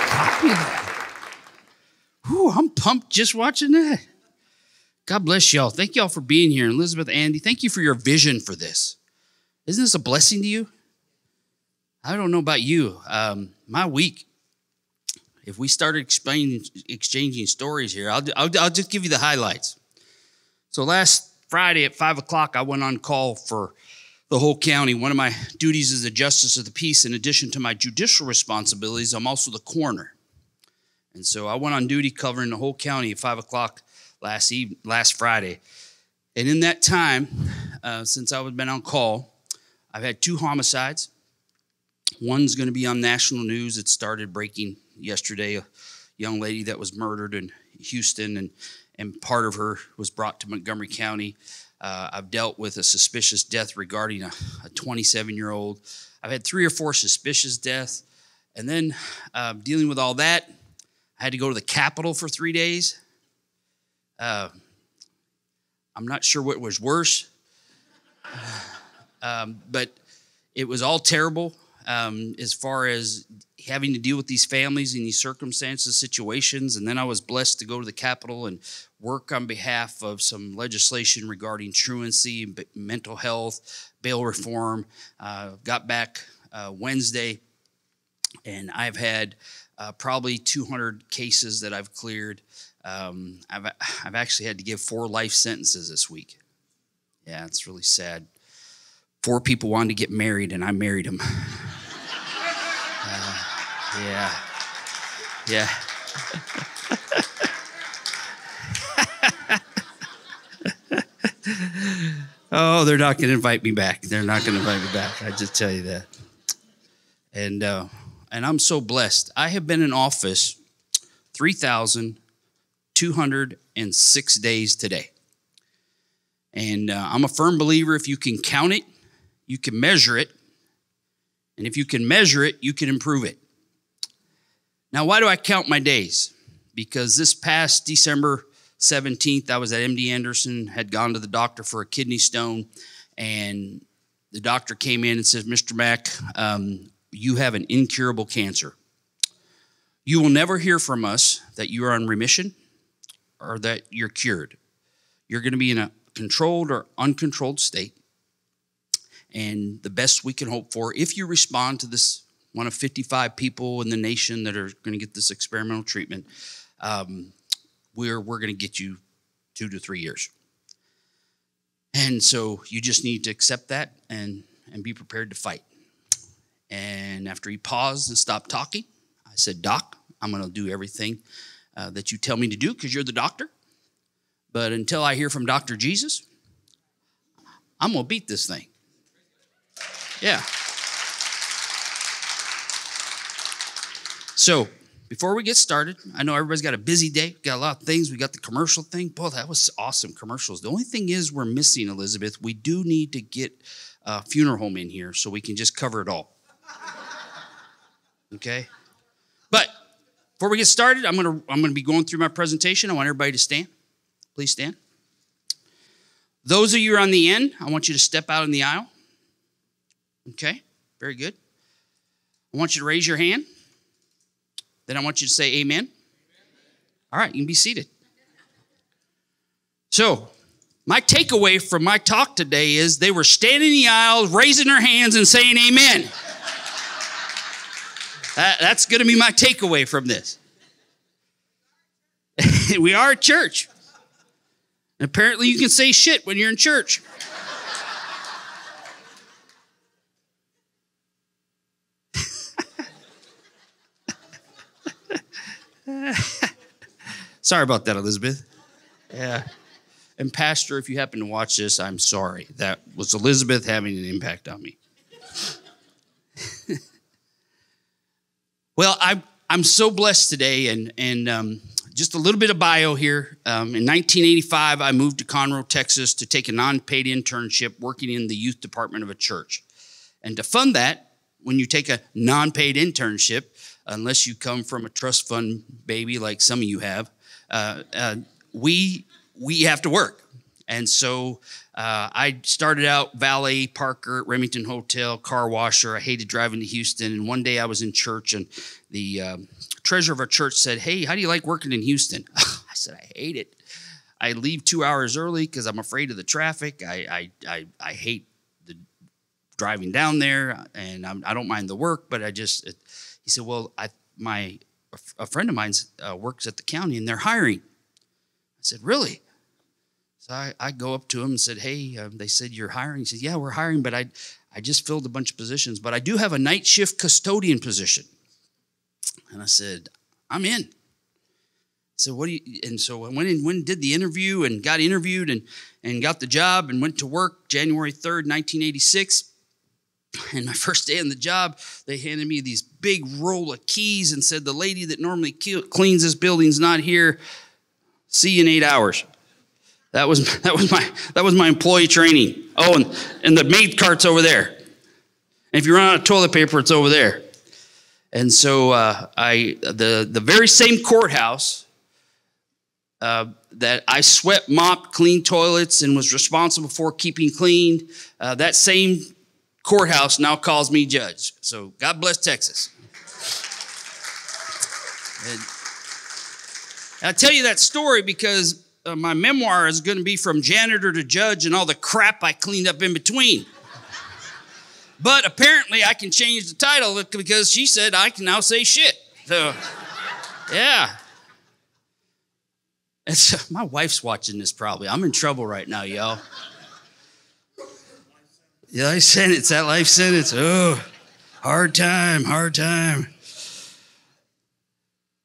copy of that. Whew, I'm pumped just watching that. God bless y'all. Thank y'all for being here. Elizabeth, Andy, thank you for your vision for this. Isn't this a blessing to you? I don't know about you. My week, if we started exchanging stories here, I'll just give you the highlights. So last Friday at 5 o'clock, I went on call for the whole county. One of my duties is a justice of the peace. In addition to my judicial responsibilities, I'm also the coroner. And so I went on duty covering the whole county at 5 o'clock last Friday. And in that time, since I've been on call, I've had 2 homicides. One's going to be on national news. It started breaking yesterday. A young lady that was murdered in Houston, and part of her was brought to Montgomery County. I've dealt with a suspicious death regarding a 27-year-old. I've had 3 or 4 suspicious deaths. And then dealing with all that, I had to go to the Capitol for 3 days. I'm not sure what was worse, but it was all terrible as far as having to deal with these families in these circumstances, situations. And then I was blessed to go to the Capitol and work on behalf of some legislation regarding truancy, mental health, bail reform. Got back Wednesday, and I've had probably 200 cases that I've cleared. I've actually had to give 4 life sentences this week. Yeah, it's really sad. 4 people wanted to get married, and I married them. Yeah. Oh, they're not going to invite me back. They're not going to invite me back. I just tell you that. And I'm so blessed. I have been in office 3,206 days today. And I'm a firm believer if you can count it, you can measure it. And if you can measure it, you can improve it. Now, why do I count my days? Because this past December 17th, I was at MD Anderson, had gone to the doctor for a kidney stone, and the doctor came in and said, Mr. Mack, you have an incurable cancer. You will never hear from us that you are in remission or that you're cured. You're going to be in a controlled or uncontrolled state. And the best we can hope for, if you respond to this, one of 55 people in the nation that are going to get this experimental treatment, we're going to get you 2 to 3 years. And so you just need to accept that and be prepared to fight. And after he paused and stopped talking, I said, Doc, I'm going to do everything that you tell me to do because you're the doctor. But until I hear from Dr. Jesus, I'm going to beat this thing. Yeah. So before we get started, I know everybody's got a busy day, got a lot of things. We got the commercial thing. Boy, that was awesome commercials. The only thing is we're missing, Elizabeth. We do need to get a funeral home in here so we can just cover it all. Okay? But before we get started, I'm gonna be going through my presentation. I want everybody to stand. Please stand. Those of you who are on the end, I want you to step out in the aisle. Okay, very good. I want you to raise your hand. Then I want you to say amen. All right, you can be seated. So, my takeaway from my talk today is they were standing in the aisle, raising their hands and saying amen. That's going to be my takeaway from this. We are a church. And apparently you can say shit when you're in church. Sorry about that, Elizabeth. Yeah. And Pastor, if you happen to watch this, I'm sorry. That was Elizabeth having an impact on me. Well, I'm so blessed today, and just a little bit of bio here. In 1985, I moved to Conroe, Texas, to take a non-paid internship working in the youth department of a church. And to fund that, when you take a non-paid internship, unless you come from a trust fund baby like some of you have, we have to work. And so I started out valet parker at Remington Hotel, car washer. I hated driving to Houston. And one day I was in church, and the treasurer of our church said, hey, how do you like working in Houston? I said, I hate it. I leave 2 hours early because I'm afraid of the traffic. I hate the driving down there, and I don't mind the work, but he said, well, a friend of mine works at the county, and they're hiring. I said, really? So I go up to him and said, hey, they said you're hiring. He said, yeah, we're hiring, but I just filled a bunch of positions, but I do have a night shift custodian position. And I said, I'm in. So so I went and did the interview and got interviewed and got the job and went to work January 3rd, 1986. And my first day on the job, they handed me these big roll of keys and said, the lady that normally cleans this building's not here. See you in 8 hours. That was my employee training. Oh, and the maid cart's over there. And if you run out of toilet paper, it's over there. And so the very same courthouse that I swept, mopped, cleaned toilets, and was responsible for keeping clean, that same courthouse now calls me judge. So God bless Texas. And I tell you that story because my memoir is going to be from janitor to judge and all the crap I cleaned up in between. But apparently I can change the title because she said I can now say shit. So, yeah. My wife's watching this probably. I'm in trouble right now, y'all. Yeah, life sentence, that life sentence. Oh, hard time.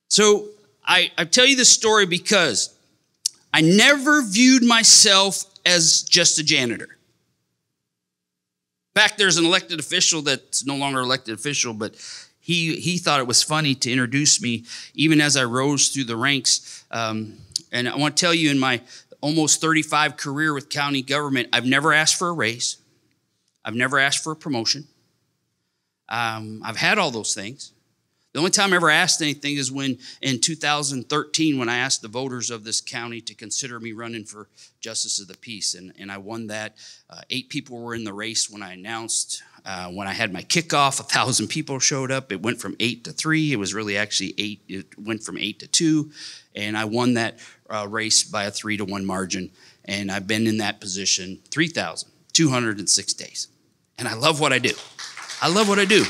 So I tell you this story because I never viewed myself as just a janitor. In fact, there's an elected official that's no longer elected official, but he thought it was funny to introduce me even as I rose through the ranks. And I want to tell you, in my almost 35 career with county government, I've never asked for a raise. I've never asked for a promotion. I've had all those things. The only time I ever asked anything is when in 2013, when I asked the voters of this county to consider me running for Justice of the Peace, and I won that. 8 people were in the race when I announced. When I had my kickoff, 1,000 people showed up. It went from 8 to 3. It was really actually 8. It went from 8 to 2, and I won that race by a 3-to-1 margin. And I've been in that position 3,206 days, and I love what I do. I love what I do.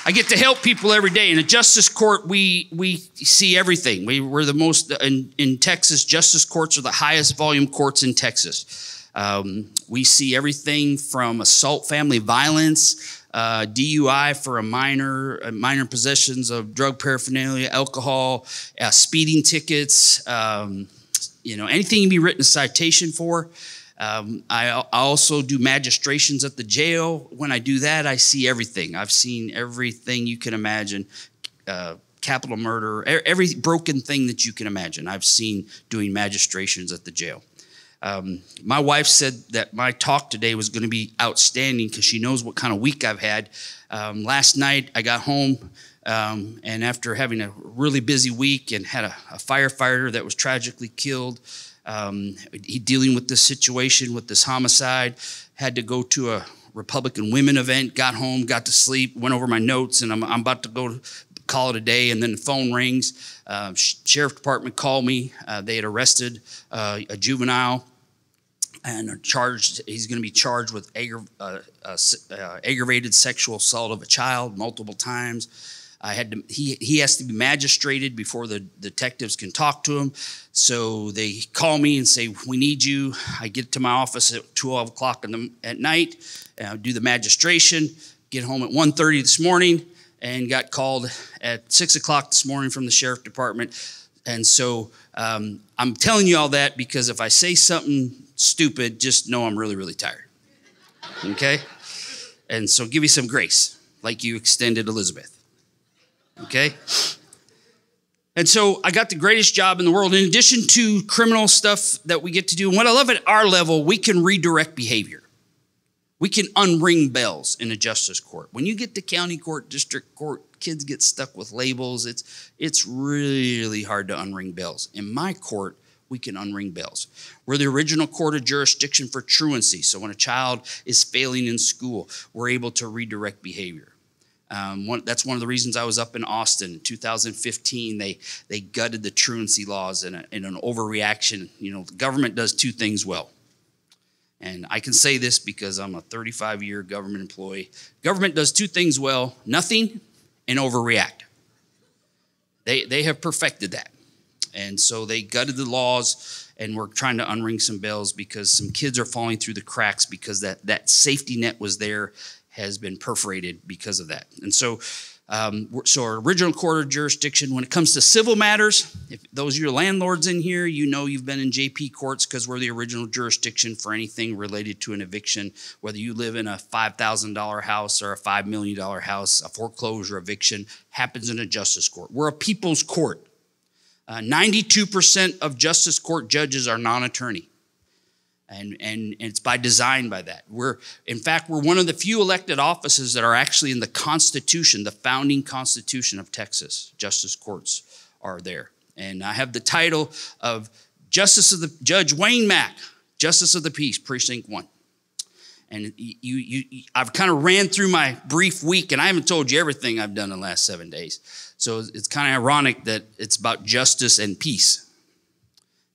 I get to help people every day. In a justice court, we see everything. We're the most, in Texas, justice courts are the highest volume courts in Texas. We see everything from assault, family violence, DUI for a minor possessions of drug paraphernalia, alcohol, speeding tickets, anything you can be written a citation for. I also do magistrations at the jail. When I do that, I see everything. I've seen everything you can imagine, capital murder, every broken thing that you can imagine. I've seen doing magistrations at the jail. My wife said that my talk today was going to be outstanding because she knows what kind of week I've had. Last night, I got home, and after having a really busy week and had a firefighter that was tragically killed, he dealing with this situation, with this homicide, had to go to a Republican women event, got home, got to sleep, went over my notes, and I'm about to go call it a day, and then the phone rings. Sheriff Department called me. They had arrested a juvenile and are charged. He's going to be charged with aggravated sexual assault of a child multiple times. He has to be magistrated before the detectives can talk to him. So they call me and say, we need you. I get to my office at 12 o'clock at night, do the magistration, get home at 1:30 this morning, and got called at 6 o'clock this morning from the sheriff department. And so I'm telling you all that because if I say something stupid, just know I'm really, really tired. Okay? And so give me some grace, like you extended Elizabeth. Okay? And so I got the greatest job in the world. In addition to criminal stuff that we get to do, and what I love at our level, we can redirect behavior. We can unring bells in a justice court. When you get to county court, district court, kids get stuck with labels. It's really hard to unring bells. In my court, we can unring bells. We're the original court of jurisdiction for truancy. So when a child is failing in school, we're able to redirect behavior. That's one of the reasons I was up in Austin in 2015. They gutted the truancy laws in an overreaction. The government does two things well. And I can say this because I'm a 35-year government employee. Government does two things well: nothing and overreact. They have perfected that. And so they gutted the laws, and we're trying to unring some bells because some kids are falling through the cracks because that safety net was there, has been perforated because of that. And so our original court of jurisdiction, when it comes to civil matters, if those of you landlords in here, you've been in JP courts because we're the original jurisdiction for anything related to an eviction, whether you live in a $5,000 house or a $5 million house, a foreclosure eviction happens in a justice court. We're a people's court. 92% of justice court judges are non-attorney. And it's by design by that. We're one of the few elected offices that are actually in the Constitution, the founding Constitution of Texas. Justice courts are there. And I have the title of Judge Wayne Mack, Justice of the Peace, Precinct 1. And I've kind of ran through my brief week, and I haven't told you everything I've done in the last 7 days. So it's kind of ironic that it's about justice and peace.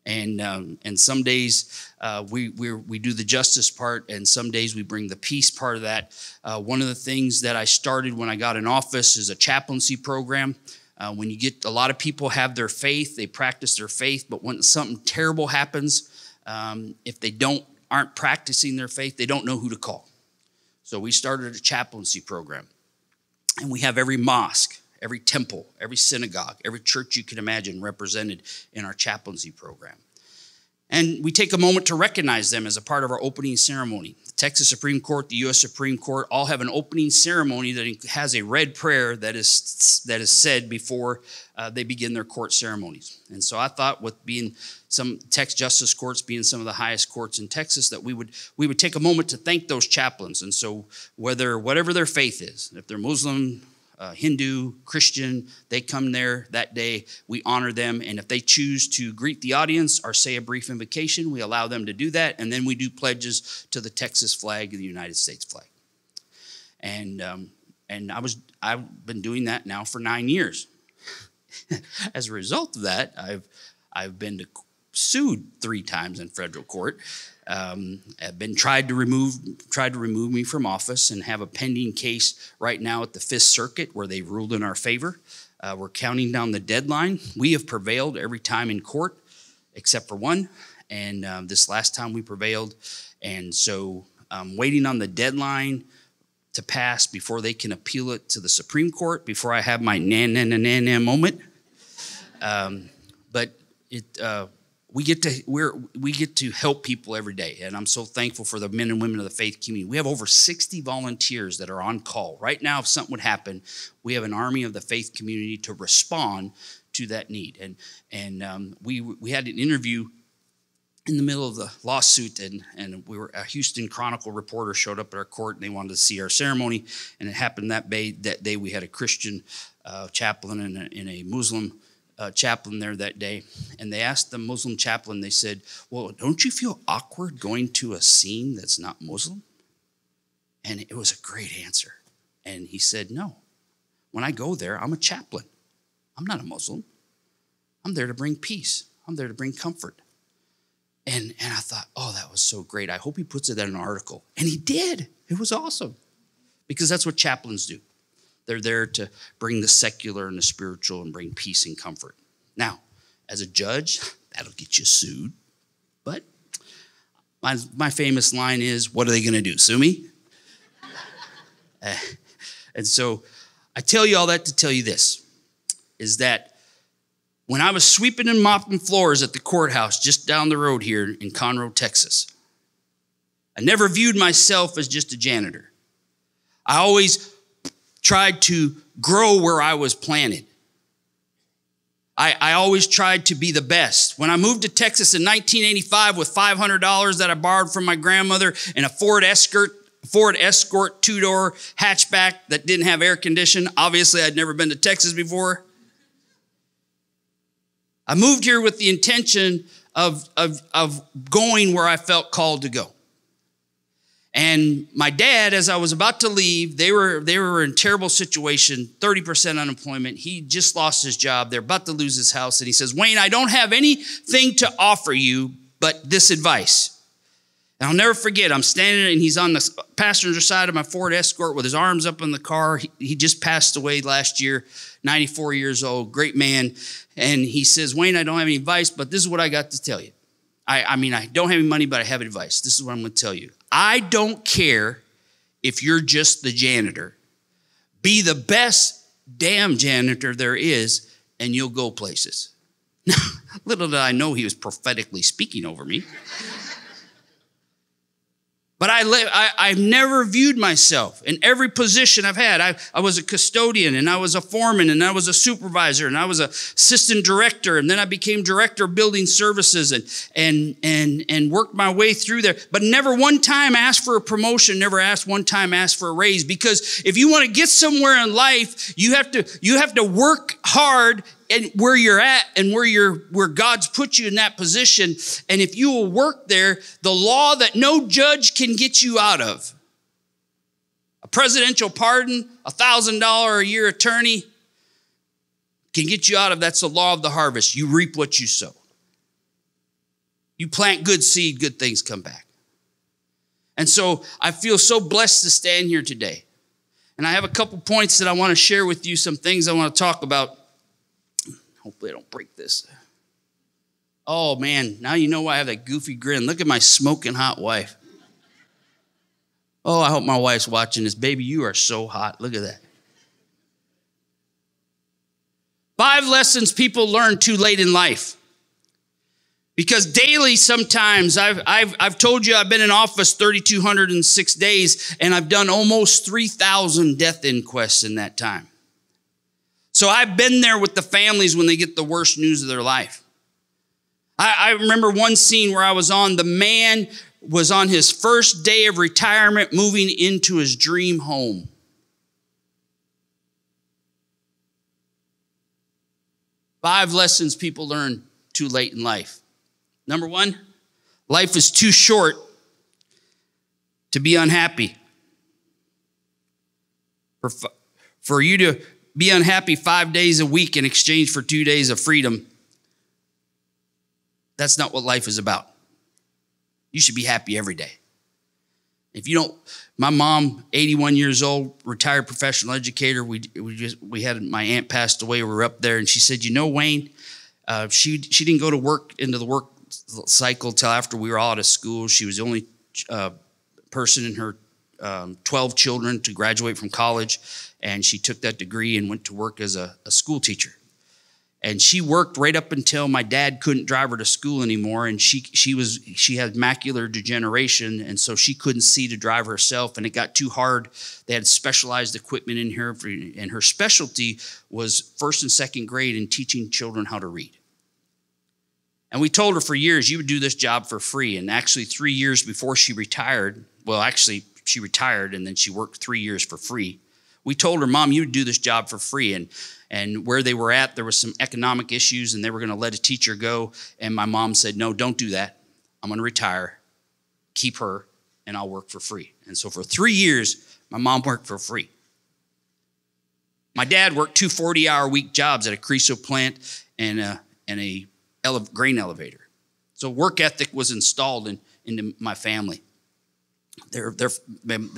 And some days we do the justice part, and some days we bring the peace part of that. One of the things that I started when I got in office is a chaplaincy program. When you get a lot of people have their faith, they practice their faith, but when something terrible happens, if they aren't practicing their faith, they don't know who to call. So we started a chaplaincy program, and we have every mosque, every temple, every synagogue, every church you can imagine represented in our chaplaincy program. And we take a moment to recognize them as a part of our opening ceremony. The Texas Supreme Court, the U.S. Supreme Court all have an opening ceremony that has a read prayer that is said before they begin their court ceremonies. And so I thought, with being some Texas justice courts being some of the highest courts in Texas, that we would take a moment to thank those chaplains. And so whatever their faith is, if they're Muslim, Hindu, Christian, they come there that day, we honor them. And if they choose to greet the audience or say a brief invocation, we allow them to do that. And then we do pledges to the Texas flag and the United States flag. And I've been doing that now for 9 years. As a result of that, I've been sued 3 times in federal court. Have been tried to remove me from office, and have a pending case right now at the 5th Circuit where they ruled in our favor. We're counting down the deadline. We have prevailed every time in court except for one, and this last time we prevailed. And so I'm waiting on the deadline to pass before they can appeal it to the Supreme Court, before I have my na-na-na-na-na moment. But we get to help people every day, and I'm so thankful for the men and women of the faith community. We have over 60 volunteers that are on call right now. If something would happen, we have an army of the faith community to respond to that need. And we had an interview in the middle of the lawsuit, and a Houston Chronicle reporter showed up at our court, and they wanted to see our ceremony. And it happened that day we had a Christian chaplain and a Muslim chaplain there that day. And they asked the Muslim chaplain, they said, "Well, don't you feel awkward going to a scene that's not Muslim?" And it was a great answer. And he said, "No, when I go there, I'm a chaplain. I'm not a Muslim. I'm there to bring peace. I'm there to bring comfort." And I thought, oh, that was so great. I hope he puts it in an article. And he did. It was awesome. Because that's what chaplains do. They're there to bring the secular and the spiritual and bring peace and comfort. Now, as a judge, that'll get you sued. But my famous line is, what are they going to do, sue me? And so I tell you all that to tell you this, is that when I was sweeping and mopping floors at the courthouse just down the road here in Conroe, Texas, I never viewed myself as just a janitor. I always tried to grow where I was planted. I always tried to be the best. When I moved to Texas in 1985 with $500 that I borrowed from my grandmother and a Ford Escort 2-door hatchback that didn't have air conditioning, obviously I'd never been to Texas before. I moved here with the intention of going where I felt called to go. And my dad, as I was about to leave, they were in a terrible situation, 30% unemployment. He just lost his job. They're about to lose his house. And he says, Wayne, I don't have anything to offer you but this advice. And I'll never forget, I'm standing and he's on the passenger side of my Ford Escort with his arms up in the car. He just passed away last year, 94 years old, great man. And he says, Wayne, I don't have any advice, but this is what I got to tell you. I mean, I don't have any money, but I have advice. This is what I'm going to tell you. I don't care if you're just the janitor. Be the best damn janitor there is, and you'll go places. Little did I know he was prophetically speaking over me. But I've never viewed myself in every position I've had. I was a custodian, and I was a foreman, and I was a supervisor, and I was an assistant director, and then I became director of building services and worked my way through there. But never one time asked for a promotion, never one time asked for a raise. Because if you want to get somewhere in life, you have to work hard and where you're at and where God's put you in that position. And if you will work there, the law that no judge can get you out of, a presidential pardon, $1,000 a year attorney can get you out of, that's the law of the harvest. You reap what you sow. You plant good seed, good things come back. And so I feel so blessed to stand here today. And I have a couple points that I want to share with you, some things I want to talk about. Hopefully I don't break this. Oh, man, now you know why I have that goofy grin. Look at my smoking hot wife. Oh, I hope my wife's watching this. Baby, you are so hot. Look at that. 5 lessons people learn too late in life. Because daily sometimes, I've told you I've been in office 3,206 days, and I've done almost 3,000 death inquests in that time. So I've been there with the families when they get the worst news of their life. I remember one scene where I was on, the man was on his first day of retirement moving into his dream home. Five lessons people learn too late in life. Number 1, life is too short to be unhappy. For you to be unhappy 5 days a week in exchange for 2 days of freedom, that's not what life is about. You should be happy every day. If you don't, my mom, 81 years old, retired professional educator. We had my aunt passed away. We were up there, and she said, "You know, Wayne, she didn't go to work into the work cycle till after we were all out of school. She was the only person in her 12 children to graduate from college, and she took that degree and went to work as a school teacher. And she worked right up until my dad couldn't drive her to school anymore, and she had macular degeneration, and so she couldn't see to drive herself, and it got too hard. They had specialized equipment in here, and her specialty was first and second grade in teaching children how to read. And we told her for years, you would do this job for free. And actually 3 years before she retired, well, actually she retired and then she worked 3 years for free. We told her, Mom, you would do this job for free. And where they were at, there was some economic issues and they were going to let a teacher go. And my mom said, no, don't do that. I'm going to retire, keep her, and I'll work for free. And so for 3 years, my mom worked for free. My dad worked 2 40-hour-week jobs at a Creosote plant and a grain elevator. So work ethic was installed into my family. They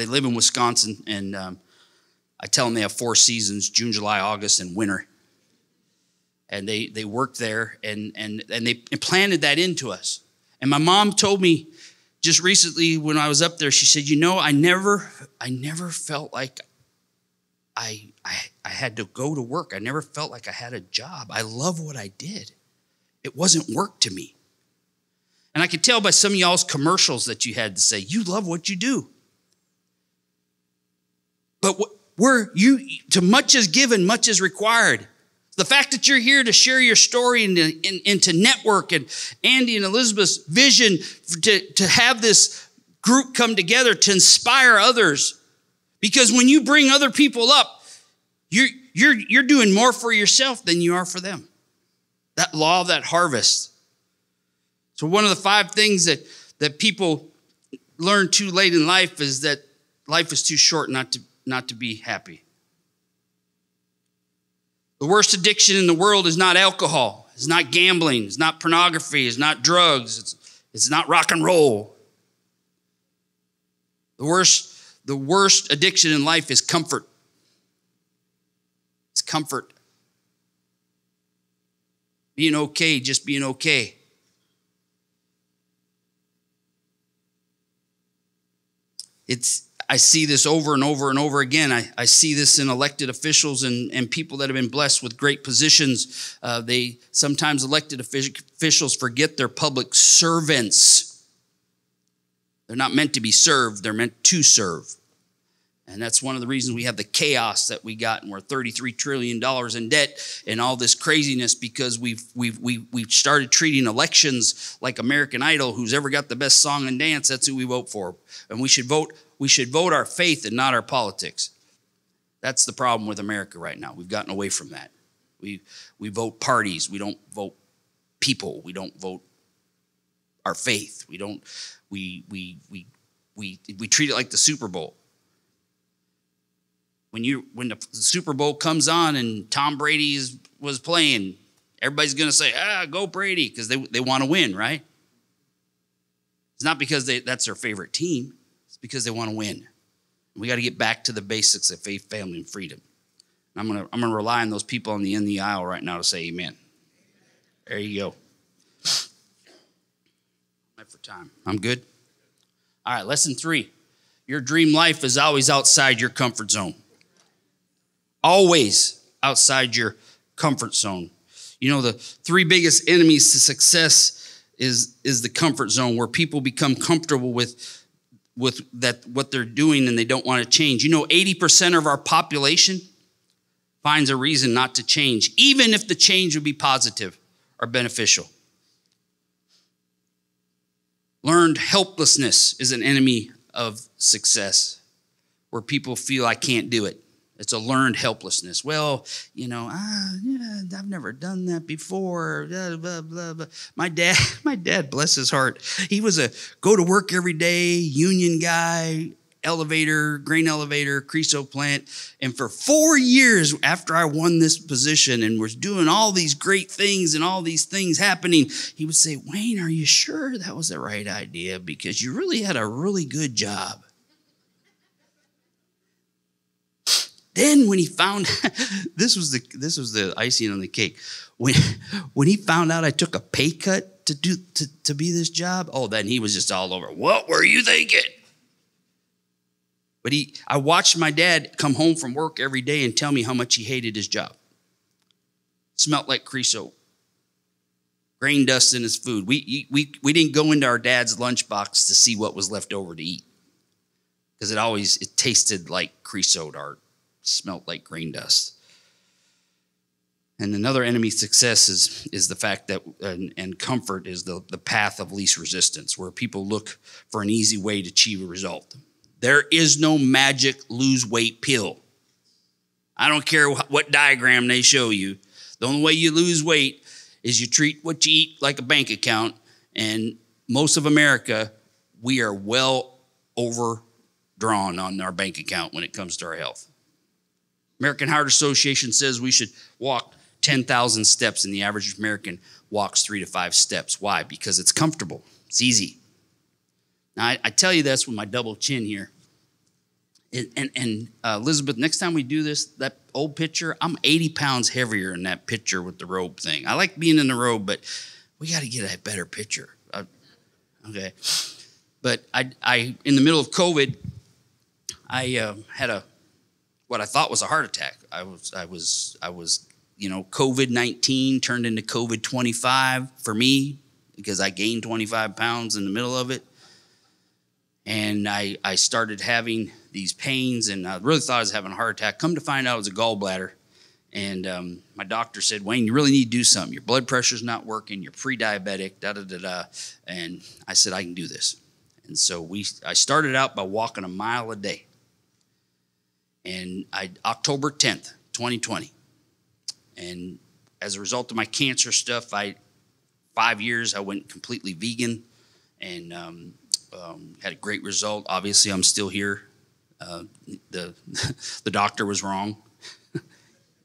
live in Wisconsin, and I tell them they have 4 seasons: June, July, August, and winter. And they work there, and they implanted that into us. And my mom told me just recently when I was up there, she said, you know, I never felt like I had to go to work. I never felt like I had a job. I love what I did. It wasn't work to me. And I could tell by some of y'all's commercials that you had to say, you love what you do. But to much is given, much is required. The fact that you're here to share your story and to network, and Andy and Elizabeth's vision to have this group come together to inspire others. Because when you bring other people up, you're doing more for yourself than you are for them. That law of that harvest. So one of the 5 things that people learned too late in life is that life is too short not to be happy. The worst addiction in the world is not alcohol. It's not gambling. It's not pornography. It's not drugs. It's not rock and roll. The worst addiction in life is comfort. It's comfort. Being okay, just being okay. I see this over and over and over again. I see this in elected officials and people that have been blessed with great positions. Sometimes elected officials forget they're public servants. They're not meant to be served. They're meant to serve. And that's one of the reasons we have the chaos that we got, and we're $33 trillion in debt and all this craziness, because we've started treating elections like American Idol. Who's ever got the best song and dance, that's who we vote for. And we should vote our faith and not our politics. That's the problem with America right now. We've gotten away from that. We vote parties. We don't vote people. We don't vote our faith. We treat it like the Super Bowl. When the Super Bowl comes on and Tom Brady was playing, everybody's going to say, go Brady, because they want to win, right? It's not because that's their favorite team. It's because they want to win. We got to get back to the basics of faith, family, and freedom. And I'm gonna rely on those people on the end of the aisle right now to say amen. There you go. For time. I'm good? All right, lesson 3. Your dream life is always outside your comfort zone. Always outside your comfort zone. You know, the 3 biggest enemies to success is the comfort zone, where people become comfortable with that what they're doing and they don't want to change. You know, 80% of our population finds a reason not to change, even if the change would be positive or beneficial. Learned helplessness is an enemy of success, where people feel I can't do it. It's a learned helplessness. Well, I've never done that before. Blah, blah, blah, blah. My dad, bless his heart, he was a go to work every day, union guy, grain elevator, creosote plant. And for 4 years after I won this position and was doing all these great things and all these things happening, he would say, Wayne, are you sure that was the right idea? Because you really had a really good job. Then when he found, this was the icing on the cake. When he found out I took a pay cut to be this job, then he was just all over. What were you thinking? But I watched my dad come home from work every day and tell me how much he hated his job. Smelled like creosote. Grain dust in his food. We didn't go into our dad's lunchbox to see what was left over to eat, because it tasted like creosote or smelled like grain dust. And another enemy of success is the fact that, and comfort is the path of least resistance, where people look for an easy way to achieve a result. There is no magic lose weight pill. I don't care what diagram they show you. The only way you lose weight is you treat what you eat like a bank account. And most of America, we are well overdrawn on our bank account when it comes to our health. American Heart Association says we should walk 10,000 steps, and the average American walks 3 to 5 steps. Why? Because it's comfortable. It's easy. Now, I tell you this with my double chin here. And Elizabeth, next time we do this, that old picture, I'm 80 pounds heavier in that picture with the robe thing. I like being in the robe, but we got to get a better picture. Okay. But I in the middle of COVID, I had what I thought was a heart attack. I was COVID-19 turned into COVID-25 for me, because I gained 25 pounds in the middle of it. And I started having these pains, and I really thought I was having a heart attack. Come to find out it was a gallbladder. And my doctor said, Wayne, you really need to do something. Your blood pressure's not working. You're pre-diabetic, da-da-da-da. And I said, I can do this. And so I started out by walking a mile a day. And October 10th, 2020. And as a result of my cancer stuff, 5 years I went completely vegan, and Had a great result. Obviously, I'm still here. The doctor was wrong.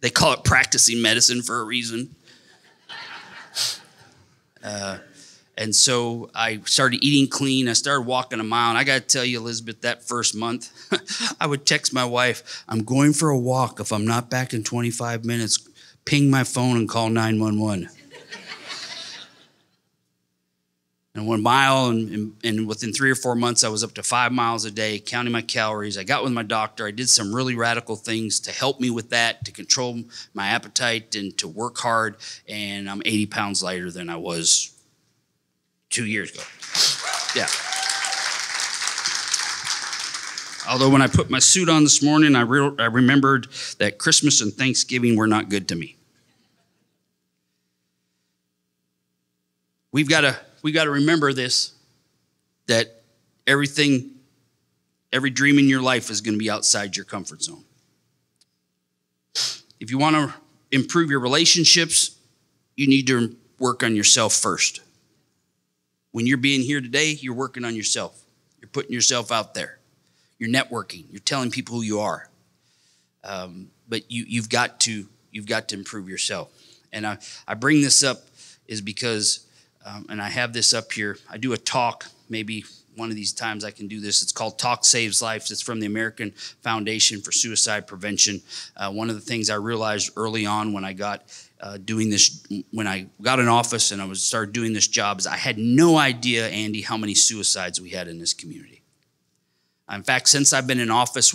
They call it practicing medicine for a reason. And so I started eating clean. I started walking a mile. And I got to tell you, Elizabeth, that first month, I would text my wife, I'm going for a walk. If I'm not back in 25 minutes, ping my phone and call 911. And 1 mile, and within 3 or 4 months, I was up to 5 miles a day, counting my calories. I got with my doctor. I did some really radical things to help me with that, to control my appetite and to work hard. And I'm 80 pounds lighter than I was 2 years ago. Yeah. Although when I put my suit on this morning, I remembered that Christmas and Thanksgiving were not good to me. We've got to remember this, that every dream in your life is going to be outside your comfort zone. If you want to improve your relationships, you need to work on yourself first. When you're being here today, you're working on yourself. You're putting yourself out there. You're networking. You're telling people who you are. But you've got to improve yourself. And I bring this up is because and I have this up here. I do a talk, maybe one of these times I can do this. It's called Talk Saves Lives. It's from the American Foundation for Suicide Prevention. One of the things I realized early on when I got doing this, when I got in office and I started doing this job, is I had no idea, Andy, how many suicides we had in this community. In fact, since I've been in office,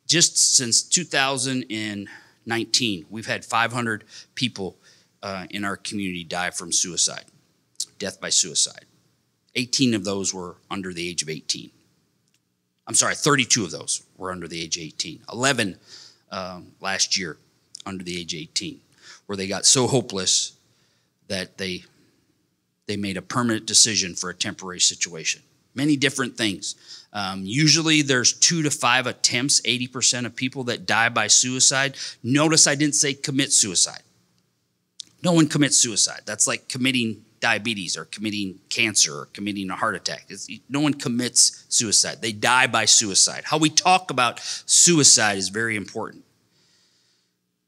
just since 2019, we've had 500 people in our community die from suicide, death by suicide. 18 of those were under the age of 18. 32 of those were under the age of 18. 11 last year under the age of 18, where they got so hopeless that they made a permanent decision for a temporary situation. Many different things. Usually there's 2 to 5 attempts, 80% of people that die by suicide. Notice I didn't say commit suicide. No one commits suicide. That's like committing diabetes or committing cancer or committing a heart attack. No one commits suicide. They die by suicide. How we talk about suicide is very important.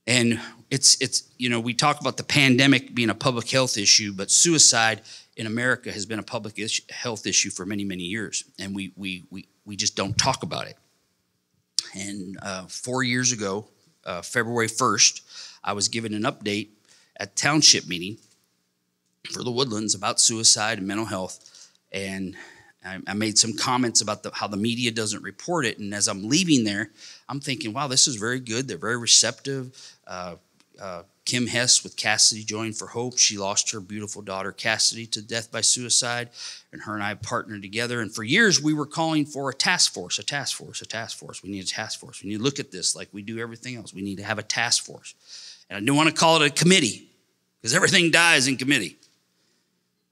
And we talk about the pandemic being a public health issue, but suicide in America has been a public health issue for many, many years. And we just don't talk about it. And 4 years ago, February 1st, I was given an update at township meeting for the Woodlands about suicide and mental health. And I made some comments about how the media doesn't report it. And as I'm leaving there, I'm thinking, wow, this is very good. They're very receptive. Kim Hess with Cassidy Joined for Hope. She lost her beautiful daughter, Cassidy, to death by suicide. And her and I partnered together. And for years, we were calling for a task force. We need a task force. We need to look at this like we do everything else. We need to have a task force. And I didn't want to call it a committee because everything dies in committee.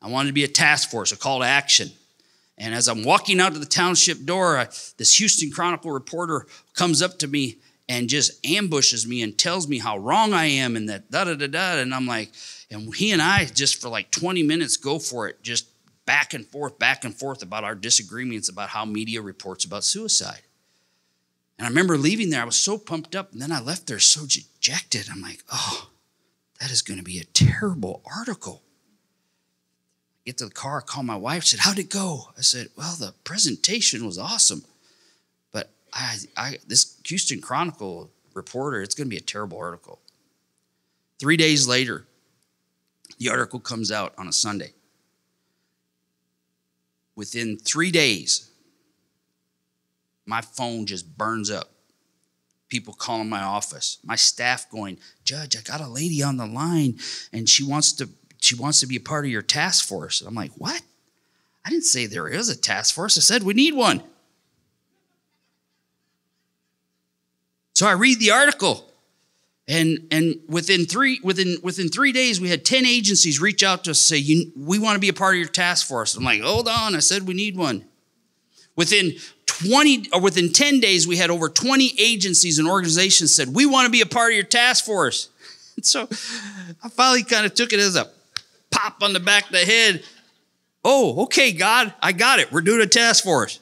I wanted to be a task force, a call to action. And as I'm walking out to the township door, this Houston Chronicle reporter comes up to me and just ambushes me and tells me how wrong I am and that da-da-da-da. And I'm like, and he and I just for like 20 minutes go for it, just back and forth about our disagreements about how media reports about suicide. And I remember leaving there, I was so pumped up, and then I left there so dejected. I'm like, oh, that is going to be a terrible article. I get to the car, I call my wife, said, how'd it go? I said, well, the presentation was awesome. But this Houston Chronicle reporter, it's going to be a terrible article. 3 days later, the article comes out on a Sunday. Within 3 days, my phone just burns up. People calling my office. My staff going, Judge, I got a lady on the line and she wants to be a part of your task force. And I'm like, what? I didn't say there is a task force. I said we need one. So I read the article. And within 3 days, we had 10 agencies reach out to us and say, we want to be a part of your task force. I'm like, hold on. I said we need one. Within 10 days, we had over 20 agencies and organizations said, we want to be a part of your task force. And so I finally kind of took it as a pop on the back of the head. Oh, okay, God, I got it. We're doing a task force.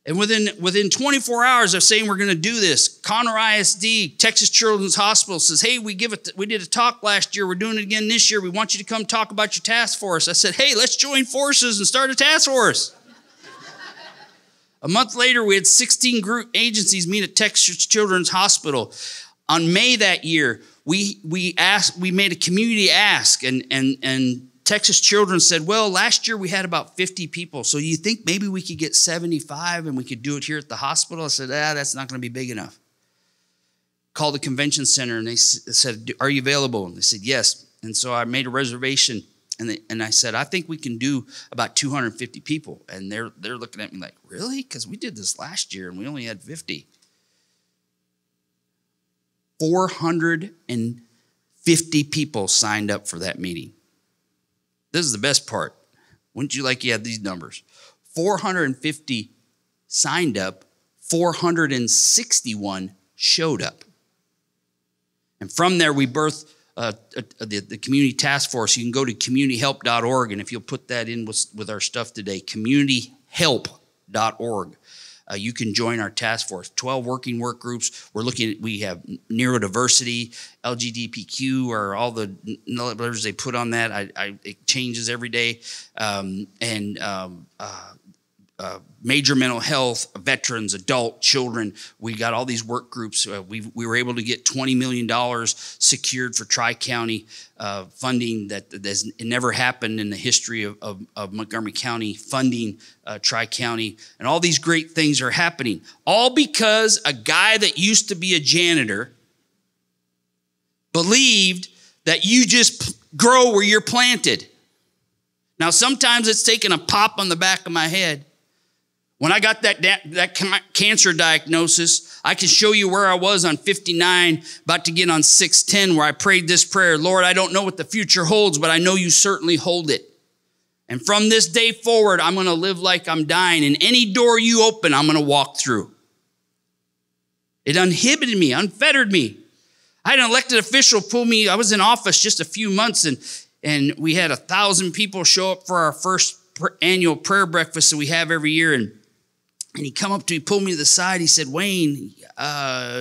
And within 24 hours of saying we're going to do this, Conner ISD, Texas Children's Hospital says, hey, we did a talk last year. We're doing it again this year. We want you to come talk about your task force. I said, hey, let's join forces and start a task force. A month later, we had 16 group agencies meet at Texas Children's Hospital. On May that year, we made a community ask, and Texas Children said, well, last year we had about 50 people, so you think maybe we could get 75 and we could do it here at the hospital? I said, that's not going to be big enough. Called the convention center, and they said, are you available? And they said, yes. And so I made a reservation, and I said, I think we can do about 250 people. And they're looking at me like, really? Because we did this last year, and we only had 50. 450 people signed up for that meeting. This is the best part. Wouldn't you like you had these numbers? 450 signed up, 461 showed up. And from there, we birthed the community task force. You can go to communityhelp.org, and if you'll put that in with our stuff today, communityhelp.org. You can join our task force. 12 working work groups. We have neurodiversity, LGBTQ, or all the letters they put on that. It changes every day. Major mental health, veterans, adult, children. We got all these work groups. We were able to get $20 million secured for Tri-County funding that it never happened in the history of Montgomery County, funding Tri-County. And all these great things are happening. All because a guy that used to be a janitor believed that you just grow where you're planted. Now, sometimes it's taking a pop on the back of my head. When I got that cancer diagnosis, I can show you where I was on 59, about to get on 610, where I prayed this prayer, Lord, I don't know what the future holds, but I know you certainly hold it. And from this day forward, I'm going to live like I'm dying, and any door you open, I'm going to walk through. It uninhibited me, unfettered me. I had an elected official pull me. I was in office just a few months, and we had 1,000 people show up for our first annual prayer breakfast that we have every year, and he come up to me, pulled me to the side. He said, Wayne,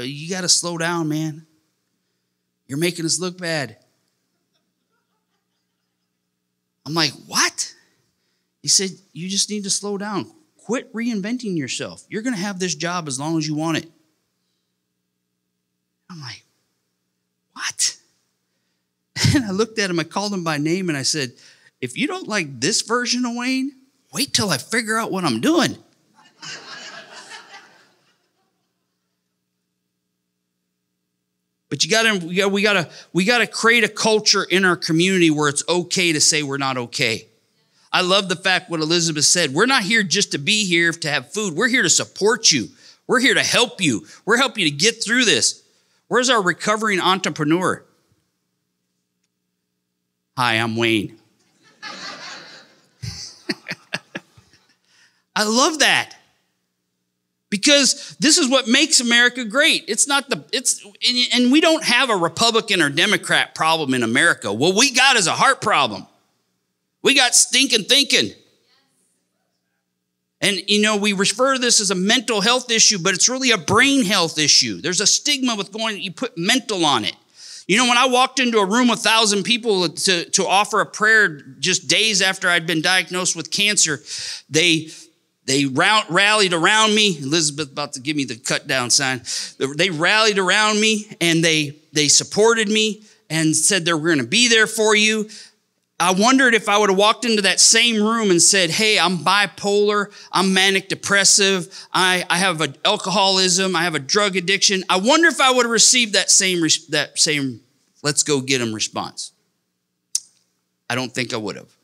you got to slow down, man. You're making us look bad. I'm like, what? He said, you just need to slow down. Quit reinventing yourself. You're going to have this job as long as you want it. I'm like, what? And I looked at him, I called him by name, and I said, if you don't like this version of Wayne, wait till I figure out what I'm doing. But we gotta create a culture in our community where it's okay to say we're not okay. I love the fact what Elizabeth said. We're not here just to be here to have food. We're here to support you. We're here to help you. We're helping you to get through this. Where's our recovering entrepreneur? Hi, I'm Wayne. I love that. Because this is what makes America great. And we don't have a Republican or Democrat problem in America. What we got is a heart problem. We got stinking thinking. And, we refer to this as a mental health issue, but it's really a brain health issue. There's a stigma with you put mental on it. When I walked into a room with 1,000 people to offer a prayer just days after I'd been diagnosed with cancer, they rallied around me. Elizabeth about to give me the cut down sign. They rallied around me, and they supported me and said they're going to be there for you. I wondered if I would have walked into that same room and said, hey, I'm bipolar, I'm manic depressive, I have an alcoholism, I have a drug addiction. I wonder if I would have received that same let's go get them response. I don't think I would have.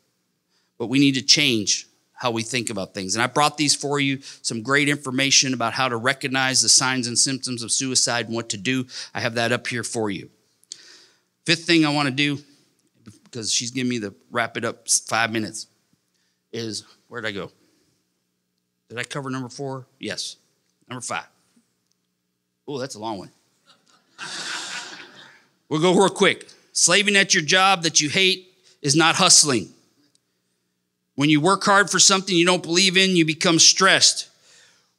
But we need to change how we think about things. And I brought these for you, some great information about how to recognize the signs and symptoms of suicide and what to do. I have that up here for you. Fifth thing I want to do, because she's giving me the wrap it up 5 minutes, is, where'd I go? Did I cover number 4? Yes. Number 5. Oh, that's a long one. We'll go real quick. Slaving at your job that you hate is not hustling. When you work hard for something you don't believe in, you become stressed.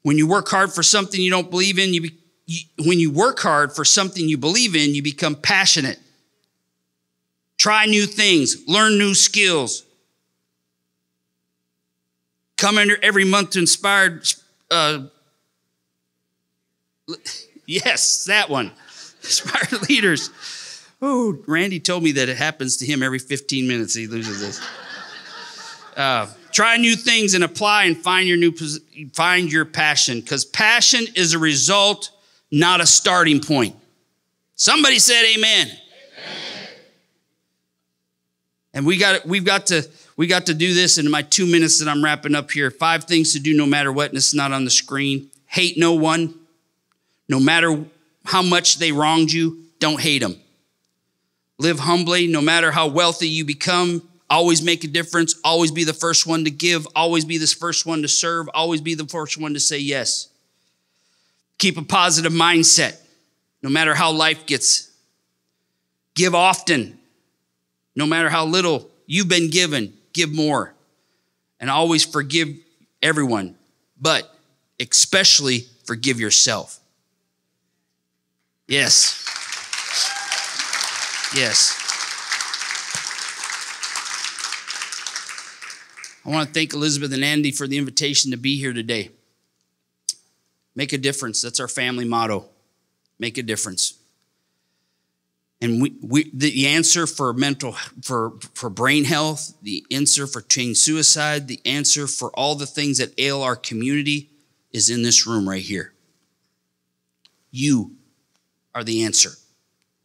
When you work hard for something you don't believe in, when you work hard for something you believe in, you become passionate. Try new things, learn new skills. Come in every month to inspired, yes, that one. Inspired leaders. Oh, Randy told me that it happens to him every 15 minutes. He loses this. Try new things and apply and find your passion, because passion is a result, not a starting point. Somebody said amen. Amen. And we got to do this in my 2 minutes that I'm wrapping up here. 5 things to do no matter what, and it's not on the screen. Hate no one. No matter how much they wronged you, don't hate them. Live humbly, no matter how wealthy you become. Always make a difference. Always be the first one to give. Always be the first one to serve. Always be the first one to say yes. Keep a positive mindset, no matter how life gets. Give often, no matter how little you've been given. Give more. And always forgive everyone, but especially forgive yourself. Yes. Yes. I want to thank Elizabeth and Andy for the invitation to be here today. Make a difference. That's our family motto. Make a difference. And the answer for brain health, the answer for teen suicide, the answer for all the things that ail our community is in this room right here. You are the answer.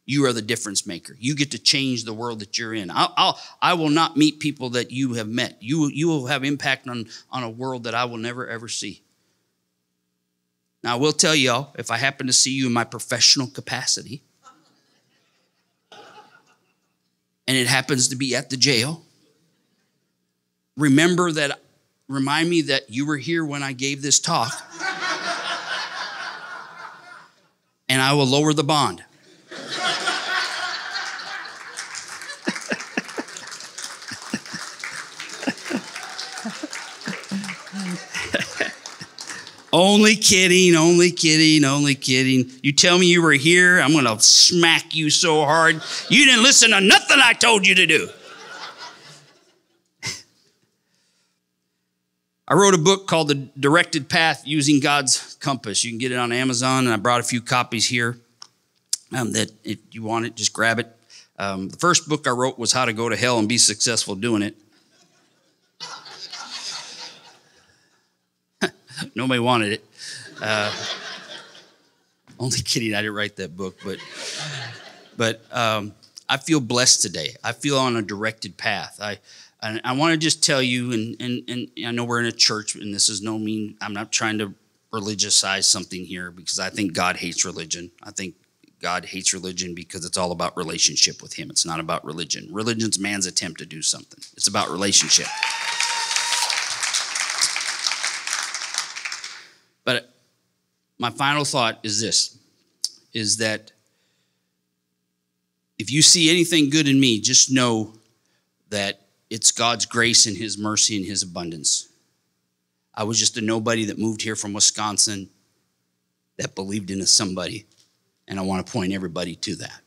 You are the difference maker. You get to change the world that you're in. I will not meet people that you have met. You will have impact on a world that I will never, ever see. Now, I will tell y'all, if I happen to see you in my professional capacity, and it happens to be at the jail, remind me that you were here when I gave this talk, and I will lower the bond. Only kidding, only kidding, only kidding. You tell me you were here, I'm going to smack you so hard. You didn't listen to nothing I told you to do. I wrote a book called The Directed Path Using God's Compass. You can get it on Amazon, and I brought a few copies here that if you want it, just grab it. The first book I wrote was How to Go to Hell and Be Successful Doing It. Nobody wanted it. Only kidding, I didn't write that book. But I feel blessed today. I feel on a directed path. I want to just tell you, and I know we're in a church, and this is I'm not trying to religiousize something here, because I think God hates religion. I think God hates religion because it's all about relationship with him. It's not about religion. Religion's man's attempt to do something. It's about relationship. But my final thought is this, is that if you see anything good in me, just know that it's God's grace and his mercy and his abundance. I was just a nobody that moved here from Wisconsin that believed in a somebody, and I want to point everybody to that.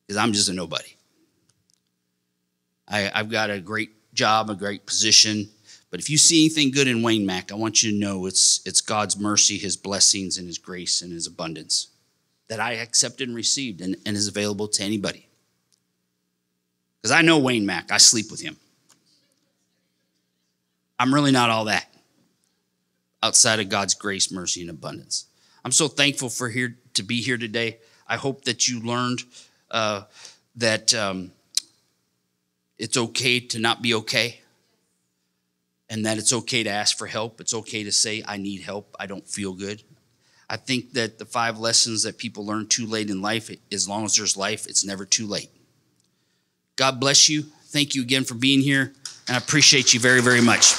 Because I'm just a nobody. I've got a great job, a great position. But if you see anything good in Wayne Mack, I want you to know it's God's mercy, his blessings, and his grace and his abundance that I accepted and received and is available to anybody. Because I know Wayne Mack. I sleep with him. I'm really not all that outside of God's grace, mercy, and abundance. I'm so thankful to be here today. I hope that you learned that it's okay to not be okay. And that it's okay to ask for help. It's okay to say, I need help. I don't feel good. I think that the 5 lessons that people learn too late in life, as long as there's life, it's never too late. God bless you. Thank you again for being here. And I appreciate you very, very much.